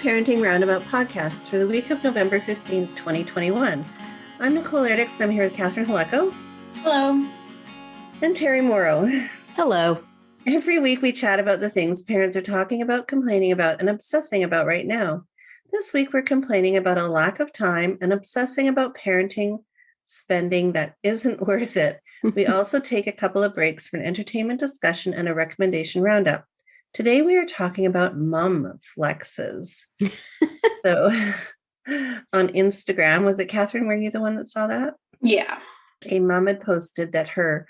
Parenting Roundabout podcast for the week of November 15th, 2021. I'm Nicole Erdix, and I'm here with Catherine Haleko. Hello. And Terry Morrow. Hello. Every week we chat about the things parents are talking about, complaining about, and obsessing about right now. This week we're complaining about a lack of time and obsessing about parenting spending that isn't worth it. We also take a couple of breaks for an entertainment discussion and a recommendation roundup. Today we are talking about mom flexes. So on Instagram, was it Catherine? Were you the one that saw that? Yeah. A mom had posted that her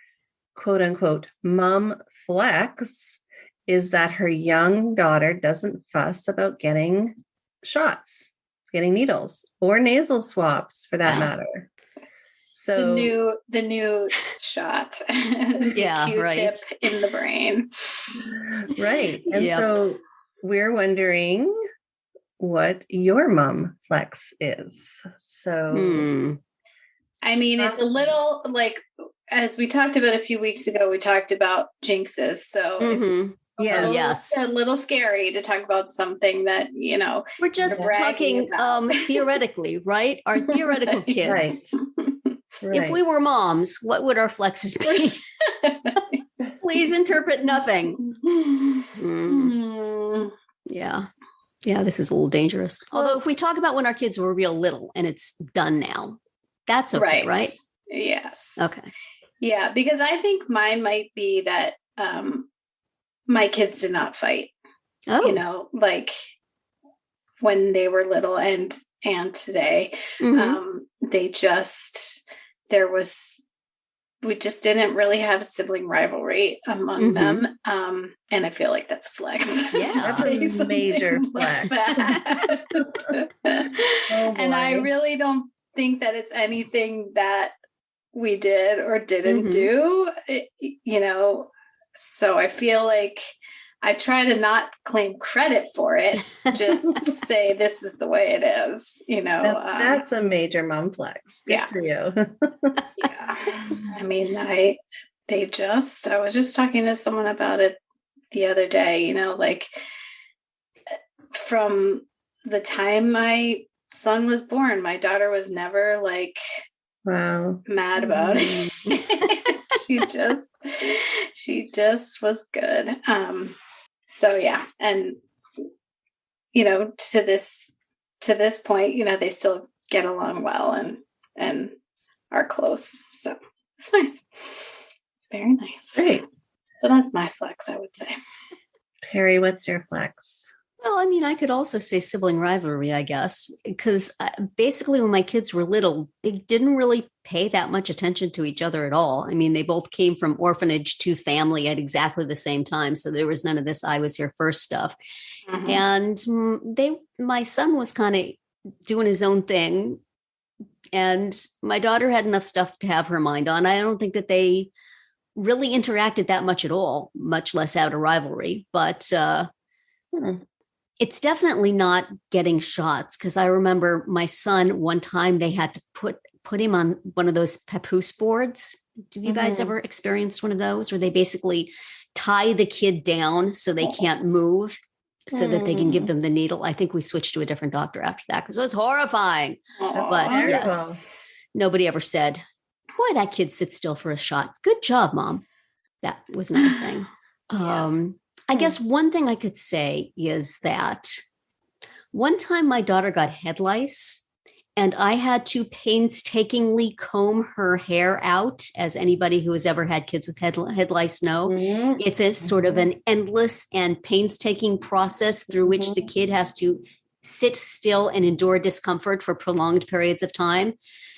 quote unquote mom flex is that her young daughter doesn't fuss about getting shots, getting needles, or nasal swabs for that matter. So the new shot. Yeah, Q-tip right. in the brain. Right. And Yep. so we're wondering what your mom flex is. So I mean, it's a little like, as we talked about a few weeks ago, we talked about jinxes. So it's a little scary to talk about something that, you know, we're just talking theoretically, right? Our theoretical kids. Right. If we were moms, what would our flexes be? Please interpret nothing. Yeah. Yeah, this is a little dangerous. Although if we talk about when our kids were real little and it's done now, that's okay, right? Yes. Okay. Yeah, because I think mine might be that my kids did not fight. Oh. You know, like when they were little and today. We just didn't really have a sibling rivalry among them. And I feel like that's a flex. Yeah, that's a major flex. And I really don't think that it's anything that we did or didn't do, you know, so I feel like I try to not claim credit for it, just say this is the way it is, you know. That's a major mom flex. Good for you. Yeah. I mean, I was just talking to someone about it the other day, you know, like from the time my son was born, my daughter was never like mad about it. she just was good. So yeah, and you know, to this point, you know, they still get along well and are close. So it's nice. It's very nice. Great. So that's my flex, I would say. Terry, what's your flex? Well, I mean, I could also say sibling rivalry, I guess, because basically when my kids were little, they didn't really pay that much attention to each other at all. I mean, they both came from orphanage to family at exactly the same time. So there was none of this I was here first stuff. And my son was kind of doing his own thing. And my daughter had enough stuff to have her mind on. I don't think that they really interacted that much at all, much less out of rivalry. But it's definitely not getting shots, because I remember my son one time they had to put him on one of those papoose boards. Have you guys ever experienced one of those where they basically tie the kid down so they can't move so that they can give them the needle? I think we switched to a different doctor after that because it was horrifying. But yes, nobody ever said, boy, that kid sits still for a shot. Good job, Mom. That was not a thing. I guess one thing I could say is that one time my daughter got head lice and I had to painstakingly comb her hair out, as anybody who has ever had kids with head lice know. It's a sort of an endless and painstaking process through which the kid has to sit still and endure discomfort for prolonged periods of time.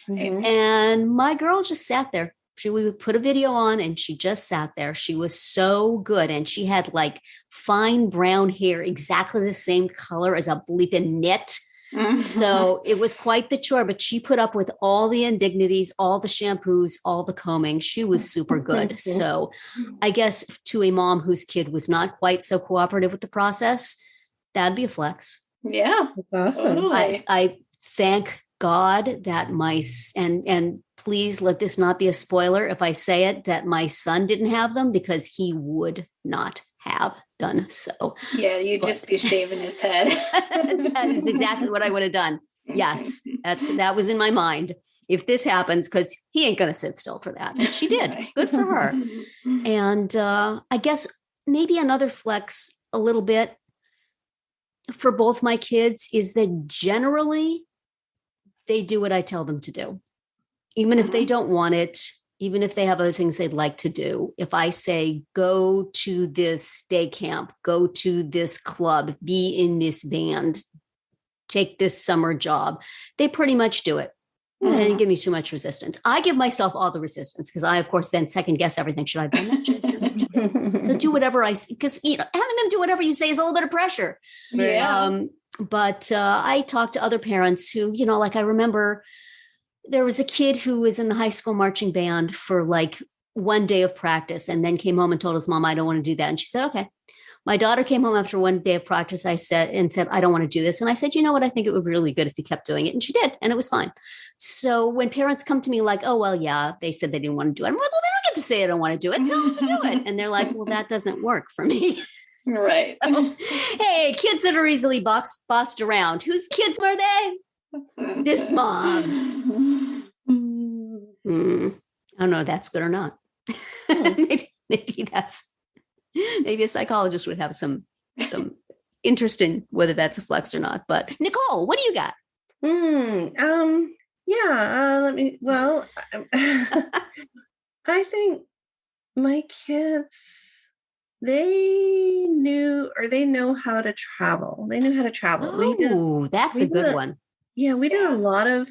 And my girl just sat there. We would put a video on and she just sat there. She was so good. And she had like fine brown hair, exactly the same color as a bleeping knit. So it was quite the chore, but she put up with all the indignities, all the shampoos, all the combing. She was super good. So I guess to a mom whose kid was not quite so cooperative with the process, that'd be a flex. Yeah. That's awesome. Totally. I thank God that and please let this not be a spoiler if I say it, that my son didn't have them, because he would not have done. So yeah, you'd just be shaving his head. that is exactly what I would have done. Yes, that was in my mind. If this happens, because he ain't going to sit still for that. And she did. Right. Good for her. And I guess maybe another flex a little bit for both my kids is that generally they do what I tell them to do. Even if they don't want it, even if they have other things they'd like to do. If I say, go to this day camp, go to this club, be in this band, take this summer job, they pretty much do it. They didn't give me too much resistance. I give myself all the resistance because I, of course, then second guess everything. Should I have done that? Should I say that? They'll do whatever I, because, having them do whatever you say is a little bit of pressure. Yeah. But I talked to other parents who, like I remember there was a kid who was in the high school marching band for like one day of practice and then came home and told his mom, I don't want to do that. And she said, okay. My daughter came home after one day of practice. I said, I don't want to do this. And I said, you know what? I think it would be really good if you kept doing it. And she did. And it was fine. So when parents come to me like, oh, well, yeah, they said they didn't want to do it. I'm like, well, they don't get to say I don't want to do it. Tell them to do it. And they're like, well, that doesn't work for me. Right. So, hey, kids that are easily bossed around. Whose kids are they? This mom. I don't know if that's good or not. Maybe a psychologist would have some interest in whether that's a flex or not. But Nicole, what do you got? I think my kids, they know how to travel. They knew how to travel. Oh, that's a good one. Yeah, we did a lot of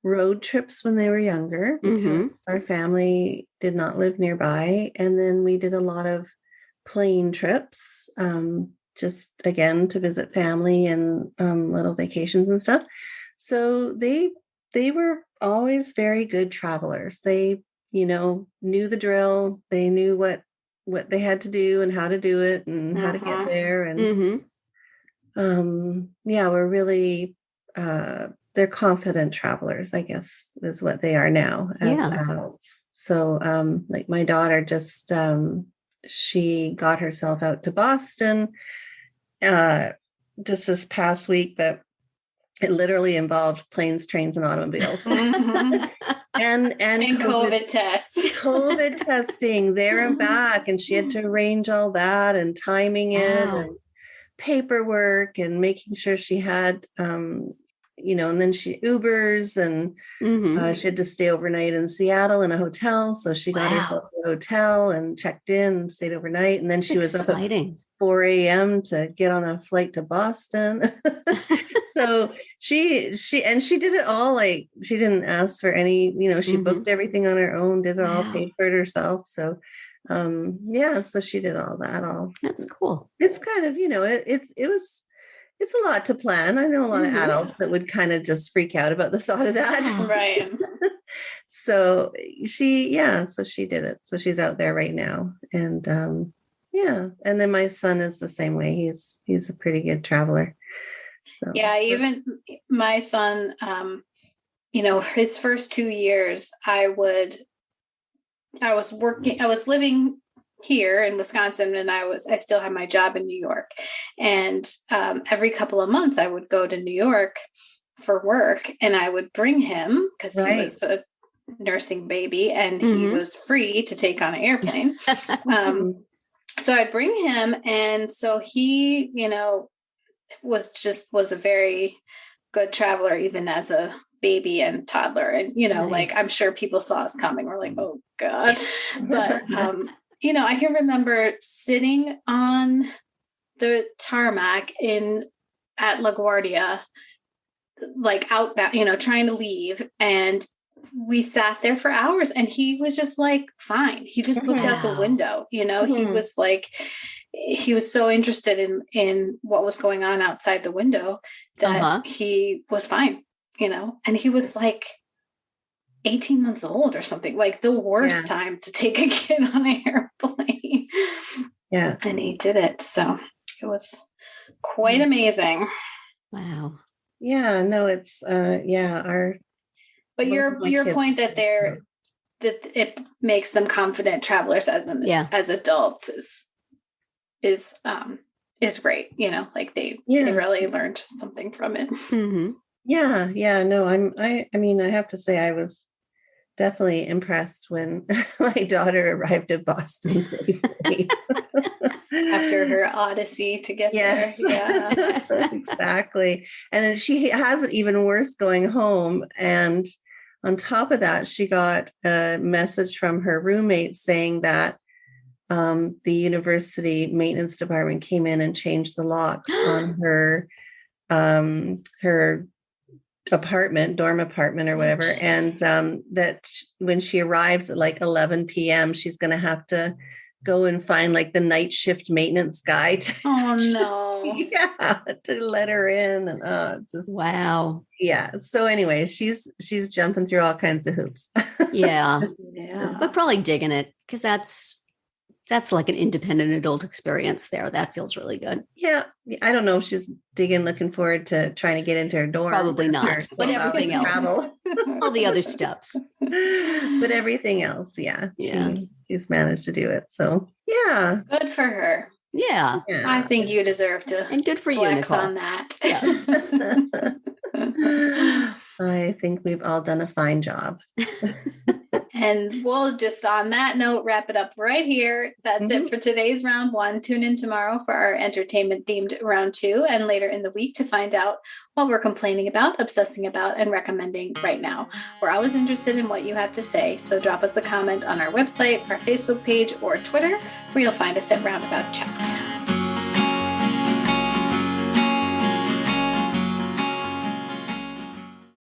road trips when they were younger because our family did not live nearby. And then we did a lot of plane trips, just again to visit family and little vacations and stuff. So they were always very good travelers. They, knew the drill. They knew what they had to do and how to do it and how to get there. And we're really they're confident travelers, I guess, is what they are now as adults. So like my daughter just she got herself out to Boston just this past week, but it literally involved planes, trains, and automobiles. and COVID tests. COVID testing there and back. And she had to arrange all that and timing it and paperwork and making sure she had, and then she Ubers and she had to stay overnight in Seattle in a hotel. So she got herself a hotel and checked in and stayed overnight. And then she was up at 4 a.m. to get on a flight to Boston. So she did it all, like she didn't ask for any, she booked everything on her own, did it all, paid for it herself. So so she did all that. That's cool. It's kind of, it's a lot to plan. I know a lot of adults that would kind of just freak out about the thought of that. Right. So she did it. So she's out there right now. And and then my son is the same way. He's a pretty good traveler. So. Yeah, even my son, his first 2 years, I was living here in Wisconsin, and I still had my job in New York. And every couple of months I would go to New York for work, and I would bring him because he was a nursing baby and he was free to take on an airplane. So I'd bring him. And so he, was a very good traveler, even as a baby and toddler. And, like, I'm sure people saw us coming. We're like, oh God. But, I can remember sitting on the tarmac at LaGuardia, like outbound, trying to leave. And we sat there for hours and he was just like, fine. He just looked out the window, he was like, he was so interested in what was going on outside the window that he was fine, and he was like 18 months old or something, like the worst time to take a kid on an airplane. Yeah. And he did it. So it was quite amazing. Wow. Yeah, no, it's, but your point that that it makes them confident travelers as adults is great. You know, like they really learned something from it. Mm-hmm. Yeah. No, I mean, I have to say I was definitely impressed when my daughter arrived at Boston safely. After her odyssey to get there. Yeah, exactly. And then she has it even worse going home. And on top of that, she got a message from her roommate saying that the university maintenance department came in and changed the locks on her dorm apartment or whatever. And that when she arrives at like 11 p.m., she's going to have to go and find like the night shift maintenance guy to let her in. And it's just, wow. Yeah. So anyway, she's jumping through all kinds of hoops. Yeah. But probably digging it, because that's like an independent adult experience there. That feels really good. Yeah. I don't know if she's digging, looking forward to trying to get into her dorm. Probably not, but everything else. All the other steps. But everything else, she's managed to do it. So, yeah. Good for her. Yeah. I think you deserve to. And good for flex you, Nicole. on that. Yes. I think we've all done a fine job. And we'll just on that note, wrap it up right here. That's it for today's round 1. Tune in tomorrow for our entertainment themed round 2 and later in the week to find out what we're complaining about, obsessing about, and recommending right now. We're always interested in what you have to say. So drop us a comment on our website, our Facebook page, or Twitter, where you'll find us at Roundabout Chat.